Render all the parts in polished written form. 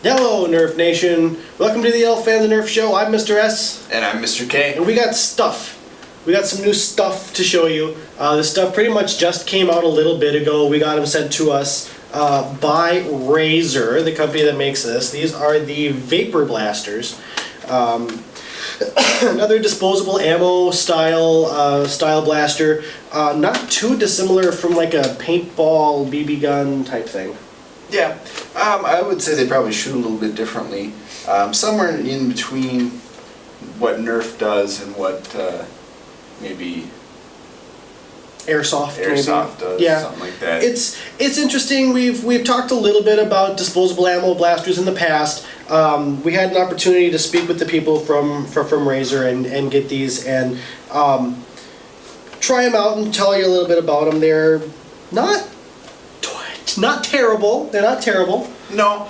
Hello, Nerf Nation. Welcome to the AFoN the Nerf Show. I'm Mr. S. And I'm Mr. K. And we got stuff. We got some new stuff to show you. This stuff pretty much just came out a little bit ago. We got them sent to us by Razer, the company that makes this. These are the Vapor Blasters. Another disposable ammo style blaster. Not too dissimilar from like a paintball BB gun type thing. Yeah, I would say they probably shoot a little bit differently. Somewhere in between what Nerf does and what maybe Airsoft does, yeah. something like that. It's interesting. We've talked a little bit about disposable ammo blasters in the past. We had an opportunity to speak with the people from Razer and get these and try them out and tell you a little bit about them. They're not terrible. They're not terrible. No,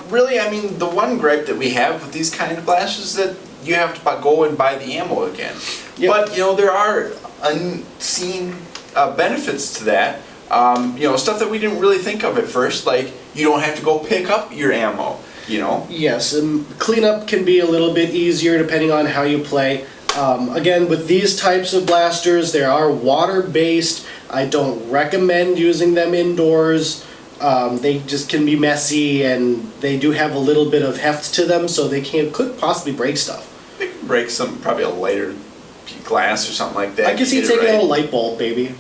really, I mean, the one gripe that we have with these kind of blasters is that you have to go and buy the ammo again. Yep. But, you know, there are unseen benefits to that. You know, stuff that we didn't really think of at first, like you don't have to go pick up your ammo, you know? Yes, cleanup can be a little bit easier depending on how you play. Again, with these types of blasters, they are water-based. I don't recommend using them indoors. They just can be messy, and they do have a little bit of heft to them, so they could possibly break stuff. They could break probably a lighter glass or something like that. I can see taking out a light bulb, baby.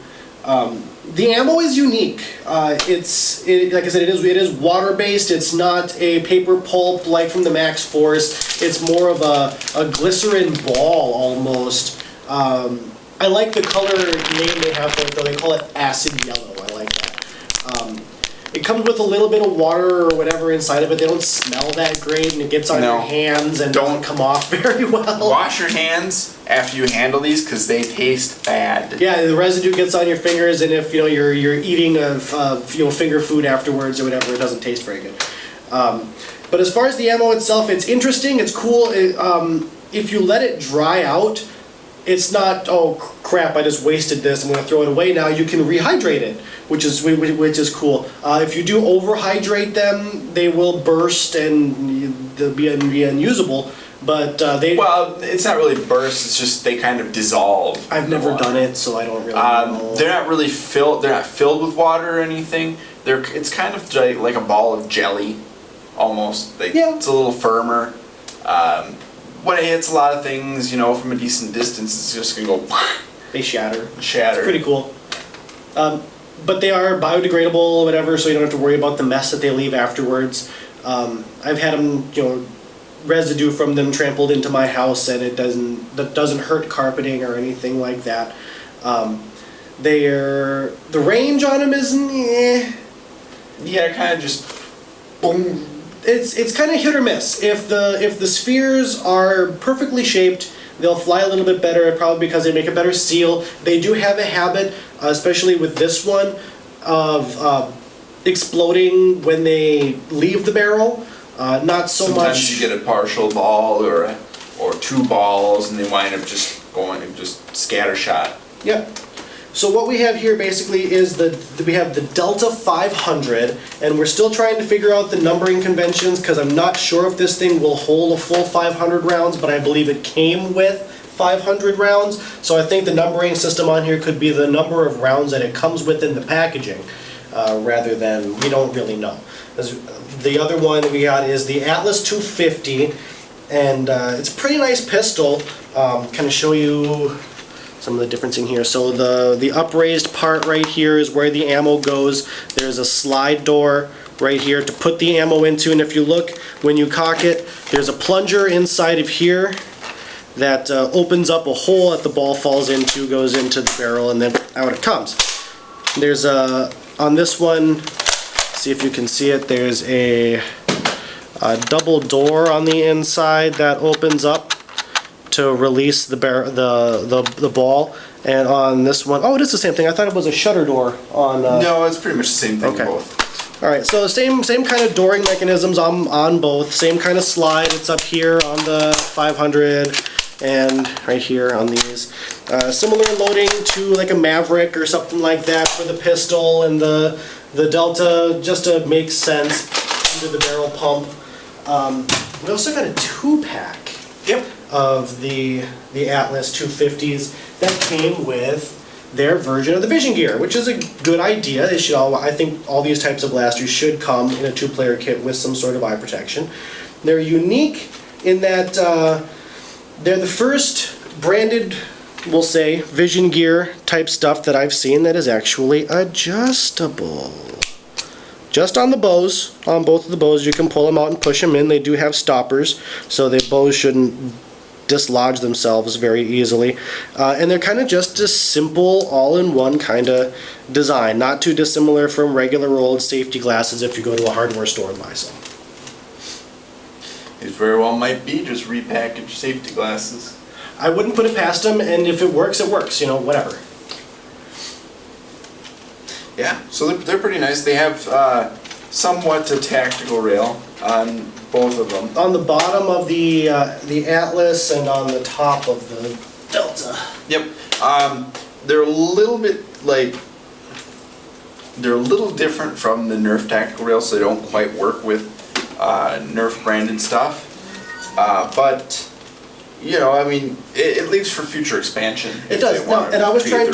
The ammo is unique. Like I said, it is water-based. It's not a paper pulp like from the Max Force. It's more of a glycerin ball almost. I like the color name they have for it, though. They call it acid yellow. I like that. It comes with a little bit of water or whatever inside of it. They don't smell that great, and it gets on your hands and doesn't come off very well. Wash your hands after you handle these because they taste bad. Yeah, the residue gets on your fingers, and if you're eating finger food afterwards or whatever, it doesn't taste very good. But as far as the ammo itself, it's interesting. It's cool. If you let it dry out, it's not, oh crap, I just wasted this, I'm going to throw it away now. You can rehydrate it, which is cool. If you do overhydrate them, they will burst and they'll be unusable. But well, it's not really burst. It's just they kind of dissolve. I've never done it, so I don't really know. They're not really filled. They're not filled with water or anything. It's kind of like a ball of jelly, almost. Yeah. It's a little firmer. When it hits a lot of things, you know, from a decent distance, it's just gonna go. They shatter. Shatter. It's pretty cool. But they are biodegradable or whatever, so you don't have to worry about the mess that they leave afterwards. I've had them, residue from them trampled into my house, and that doesn't hurt carpeting or anything like that. The range on them is Yeah, kind of just boom. It's kind of hit or miss. If the spheres are perfectly shaped, they'll fly a little bit better, probably because they make a better seal. They do have a habit, especially with this one, of exploding when they leave the barrel. Not so much. Sometimes you get a partial ball or two balls, and they wind up just going and just scattershot. Yep. So what we have here basically is we have the Delta 500, and we're still trying to figure out the numbering conventions because I'm not sure if this thing will hold a full 500 rounds, but I believe it came with 500 rounds. So I think the numbering system on here could be the number of rounds that it comes with in the packaging, rather than, we don't really know. The other one we got is the Atlas 250, and it's a pretty nice pistol. Kind of show you some of the difference in here. So the upraised part right here is where the ammo goes. There's a slide door right here to put the ammo into, and if you look, when you cock it, there's a plunger inside of here that opens up a hole that the ball falls into, goes into the barrel, and then out it comes. There's on this one, see if you can see it, there's a double door on the inside that opens up to release the ball, and on this one, oh, it is the same thing. I thought it was a shutter door on. No, it's pretty much the same thing. Okay. Both. All right, so the same kind of dooring mechanisms on both. Same kind of slide. It's up here on the 500 and right here on these. Similar loading to like a Maverick or something like that for the pistol, and the Delta, just to make sense, under the barrel pump. We also got a 2-pack Yep. of the Atlas 250s that came with their version of the vision gear, which is a good idea. They should all, I think all these types of blasters should come in a 2-player kit with some sort of eye protection. They're unique in that they're the first branded, we'll say, vision gear type stuff that I've seen that is actually adjustable. Just on the bows, on both of the bows, you can pull them out and push them in. They do have stoppers, so the bows shouldn't dislodge themselves very easily. And they're kind of just a simple, all-in-one kind of design. Not too dissimilar from regular old safety glasses if you go to a hardware store and buy some. It very well might be just repackaged safety glasses. I wouldn't put it past them, and if it works, you know, whatever. Yeah, so they're pretty nice. They have somewhat a tactical rail on both of them. On the bottom of the Atlas and on the top of the Delta. Yep. They're a little bit they're a little different from the Nerf tactical rail, so they don't quite work with Nerf branded stuff. But you know, I mean, it leaves for future expansion. It does. Now, and I was trying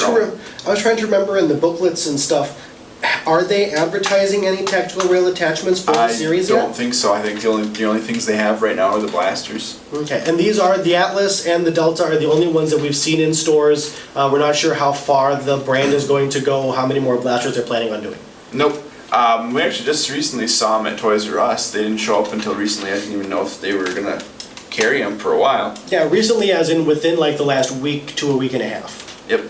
to remember in the booklets and stuff. Are they advertising any tactical rail attachments for the series yet? I don't think so. I think the only things they have right now are the blasters. Okay, and these are the Atlas and the Delta are the only ones that we've seen in stores. We're not sure how far the brand is going to go, how many more blasters they're planning on doing. Nope. We actually just recently saw them at Toys R Us. They didn't show up until recently. I didn't even know if they were gonna carry them for a while. Yeah, recently as in within like the last week to a week and a half. Yep.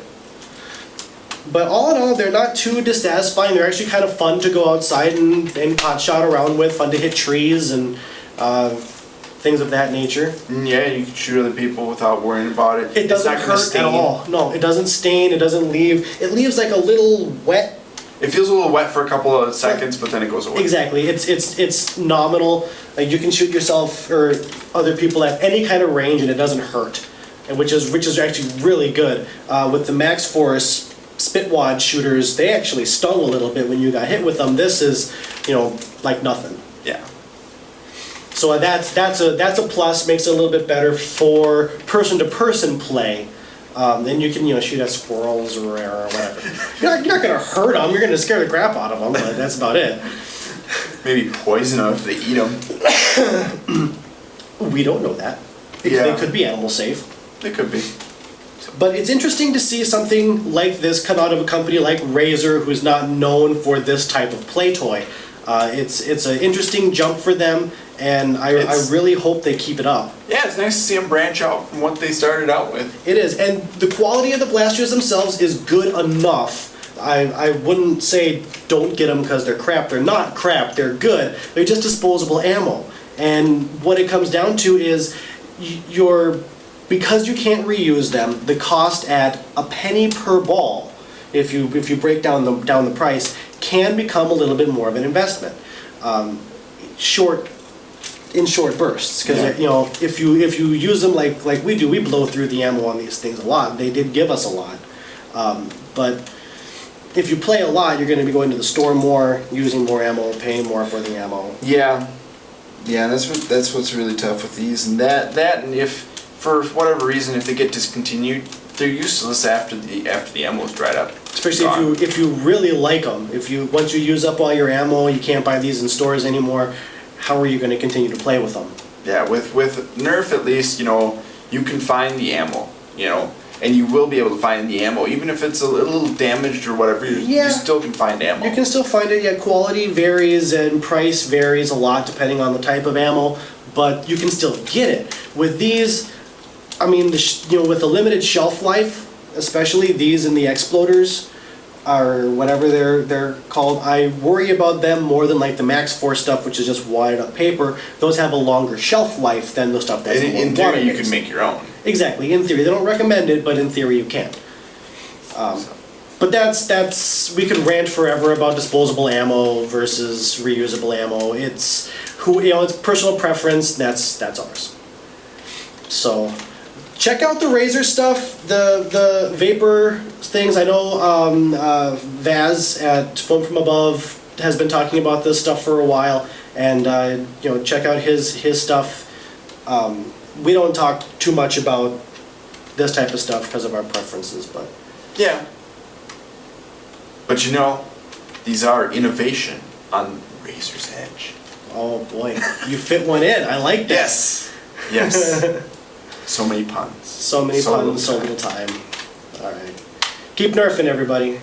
But all in all, they're not too dissatisfying. They're actually kind of fun to go outside and pot shot around with, fun to hit trees and things of that nature. Yeah, you can shoot other people without worrying about it. It doesn't hurt at all. No, it doesn't stain, it doesn't leave. It leaves like a little wet. It feels a little wet for a couple of seconds, but then it goes away. Exactly. It's nominal. Like you can shoot yourself or other people at any kind of range and it doesn't hurt. And which is actually really good. With the Max Force Spitwad shooters, they actually stung a little bit when you got hit with them. This is, you know, like nothing. Yeah. So that's a plus. Makes it a little bit better for person-to-person play. Then you can, you know, shoot at squirrels or whatever. You're not gonna hurt them. You're gonna scare the crap out of them. But that's about it. Maybe poison them if they eat them. We don't know that. They could be animal safe. They could be. But it's interesting to see something like this come out of a company like Razer, who's not known for this type of play toy. It's an interesting jump for them, and I really hope they keep it up. Yeah, it's nice to see them branch out from what they started out with. It is, and the quality of the blasters themselves is good enough. I wouldn't say don't get them because they're crap. They're not crap. They're good. They're just disposable ammo. And what it comes down to is because you can't reuse them, the cost at a penny per ball, if you break down the price, can become a little bit more of an investment. In short bursts, because you know if you use them like we do, we blow through the ammo on these things a lot. They did give us a lot, but if you play a lot, you're going to be going to the store more, using more ammo, paying more for the ammo. Yeah, that's what's really tough with these, and that and if for whatever reason if they get discontinued, they're useless after the ammo's dried up. Especially if you really like them. Once you use up all your ammo, you can't buy these in stores anymore. How are you going to continue to play with them? Yeah, with Nerf at least, you know, you can find the ammo, you know, and you will be able to find the ammo even if it's a little damaged or whatever. You still can find ammo. You can still find it. Yeah, quality varies and price varies a lot depending on the type of ammo, but you can still get it. With these, I mean, with the limited shelf life, especially these and the Exploders, or whatever they're called, I worry about them more than like the Max Force stuff, which is just wadded up paper. Those have a longer shelf life than the stuff that's in theory you can make your own. Exactly, in theory. They don't recommend it, but in theory you can. But that's we could rant forever about disposable ammo versus reusable ammo. It's personal preference. That's ours. So check out the Razer stuff, the vapor things. I know Vaz at Foam From Above has been talking about this stuff for a while, and check out his stuff. We don't talk too much about this type of stuff because of our preferences, but Yeah. But these are innovation on razor's edge. oh boy, you fit one in. I like that. Yes. Yes. So many puns. So many puns, so little time. All right. Keep nerfing, everybody.